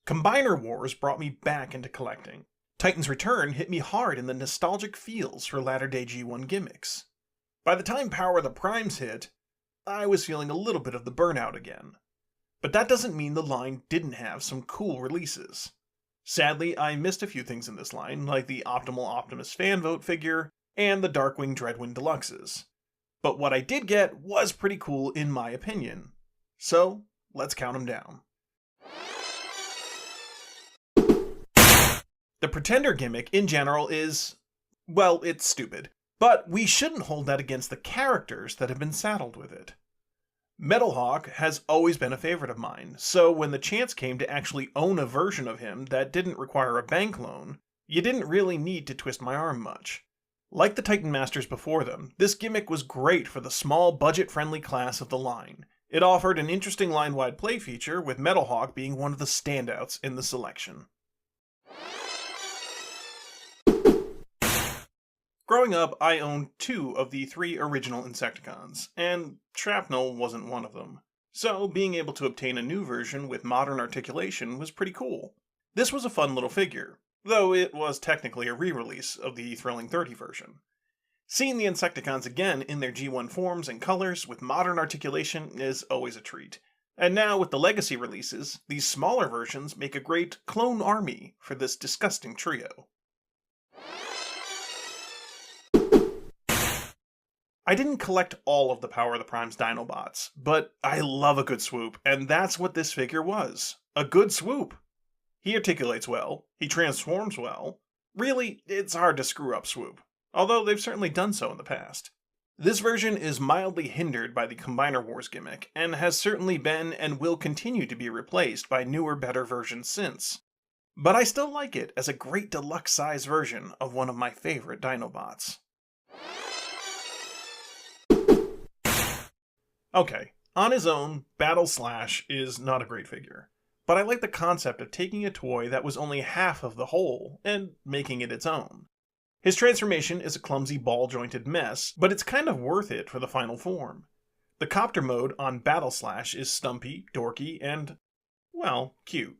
Combiner Wars brought me back into collecting. Titan's Return hit me hard in the nostalgic feels for latter-day G1 gimmicks. By the time Power of the Primes hit, I was feeling a little bit of the burnout again. But that doesn't mean the line didn't have some cool releases. Sadly, I missed a few things in this line, like the Optimal Optimus fan vote figure and the Darkwing Dreadwind Deluxes. But what I did get was pretty cool in my opinion. So, let's count them down. The Pretender gimmick in general is, well, it's stupid. But we shouldn't hold that against the characters that have been saddled with it. Metalhawk has always been a favorite of mine, so when the chance came to actually own a version of him that didn't require a bank loan, you didn't really need to twist my arm much. Like the Titan Masters before them, this gimmick was great for the small budget-friendly class of the line. It offered an interesting line-wide play feature, with Metalhawk being one of the standouts in the selection. Growing up, I owned 2 of the 3 original Insecticons, and Shrapnel wasn't one of them. So being able to obtain a new version with modern articulation was pretty cool. This was a fun little figure, though it was technically a re-release of the Thrilling 30 version. Seeing the Insecticons again in their G1 forms and colors with modern articulation is always a treat. And now with the Legacy releases, these smaller versions make a great clone army for this disgusting trio. I didn't collect all of the Power of the Primes Dinobots, but I love a good Swoop, and that's what this figure was. A good Swoop. He articulates well, he transforms well. Really, it's hard to screw up Swoop, although they've certainly done so in the past. This version is mildly hindered by the Combiner Wars gimmick, and has certainly been and will continue to be replaced by newer, better versions since. But I still like it as a great deluxe-size version of one of my favorite Dinobots. Okay, on his own, Battle Slash is not a great figure, but I like the concept of taking a toy that was only half of the whole and making it its own. His transformation is a clumsy ball-jointed mess, but it's kind of worth it for the final form. The copter mode on Battle Slash is stumpy, dorky, and, well, cute.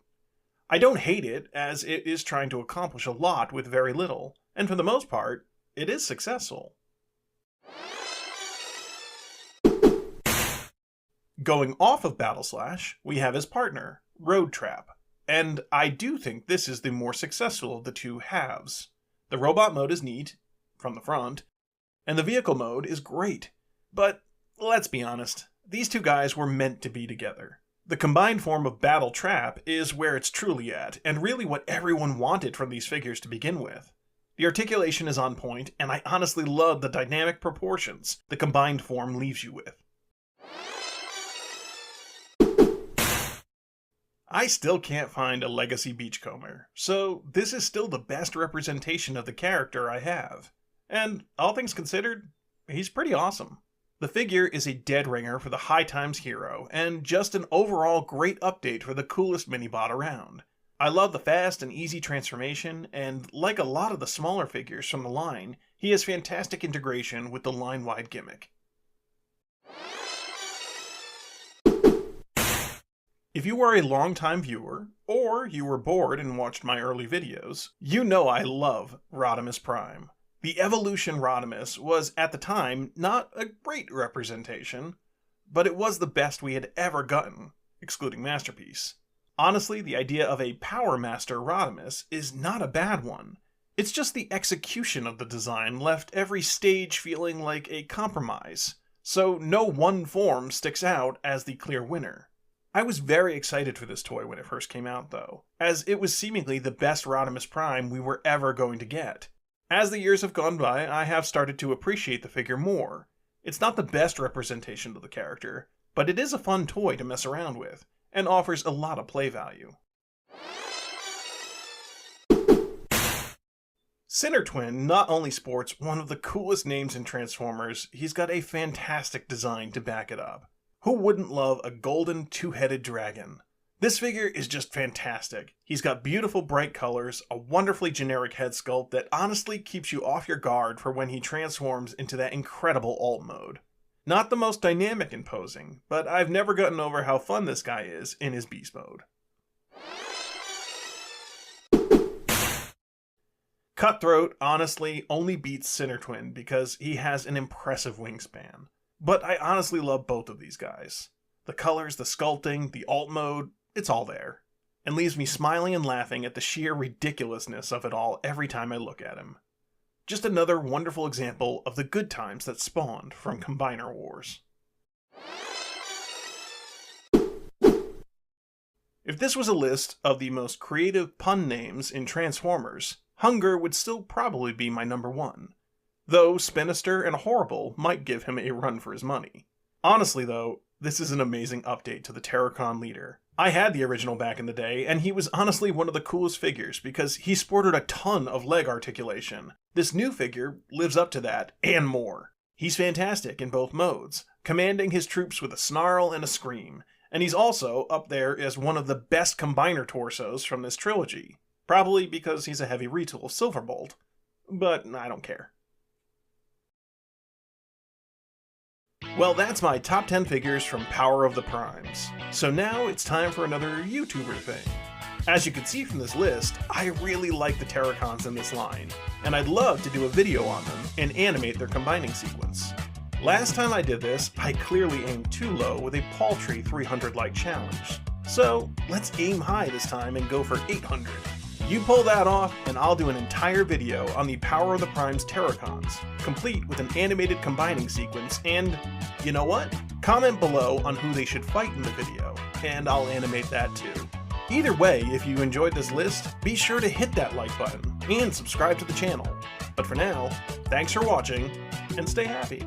I don't hate it, as it is trying to accomplish a lot with very little, and for the most part, it is successful. Going off of Battle Slash, we have his partner, Roadtrap, and I do think this is the more successful of the 2 halves. The robot mode is neat, from the front, and the vehicle mode is great, but let's be honest, these 2 guys were meant to be together. The combined form of Battletrap is where it's truly at, and really what everyone wanted from these figures to begin with. The articulation is on point, and I honestly love the dynamic proportions the combined form leaves you with. I still can't find a Legacy Beachcomber, so this is still the best representation of the character I have. And, all things considered, he's pretty awesome. The figure is a dead ringer for the High Times hero, and just an overall great update for the coolest Minibot around. I love the fast and easy transformation, and like a lot of the smaller figures from the line, he has fantastic integration with the line-wide gimmick. If you are a long-time viewer, or you were bored and watched my early videos, you know I love Rodimus Prime. The Evolution Rodimus was, at the time, not a great representation, but it was the best we had ever gotten, excluding Masterpiece. Honestly, the idea of a Power Master Rodimus is not a bad one. It's just the execution of the design left every stage feeling like a compromise, so no one form sticks out as the clear winner. I was very excited for this toy when it first came out, though, as it was seemingly the best Rodimus Prime we were ever going to get. As the years have gone by, I have started to appreciate the figure more. It's not the best representation of the character, but it is a fun toy to mess around with, and offers a lot of play value. Sinner Twin not only sports one of the coolest names in Transformers, he's got a fantastic design to back it up. Who wouldn't love a golden two-headed dragon? This figure is just fantastic. He's got beautiful bright colors, a wonderfully generic head sculpt that honestly keeps you off your guard for when he transforms into that incredible alt mode. Not the most dynamic and posing, but I've never gotten over how fun this guy is in his beast mode. Cutthroat honestly only beats Sinner Twin because he has an impressive wingspan. But I honestly love both of these guys. The colors, the sculpting, the alt mode, it's all there. And leaves me smiling and laughing at the sheer ridiculousness of it all every time I look at him. Just another wonderful example of the good times that spawned from Combiner Wars. If this was a list of the most creative pun names in Transformers, Hun-Gurrr would still probably be my number one, though Spinister and Horrible might give him a run for his money. Honestly though, this is an amazing update to the Terrorcon leader. I had the original back in the day, and he was honestly one of the coolest figures because he sported a ton of leg articulation. This new figure lives up to that, and more. He's fantastic in both modes, commanding his troops with a snarl and a scream, and he's also up there as one of the best combiner torsos from this trilogy. Probably because he's a heavy retool of Silverbolt, but I don't care. Well, that's my top 10 figures from Power of the Primes. So now it's time for another YouTuber thing. As you can see from this list, I really like the Terrorcons in this line, and I'd love to do a video on them and animate their combining sequence. Last time I did this, I clearly aimed too low with a paltry 300-like challenge. So let's aim high this time and go for 800. You pull that off, and I'll do an entire video on the Power of the Primes Terrorcons, complete with an animated combining sequence, and you know what? Comment below on who they should fight in the video, and I'll animate that too. Either way, if you enjoyed this list, be sure to hit that like button, and subscribe to the channel. But for now, thanks for watching, and stay happy.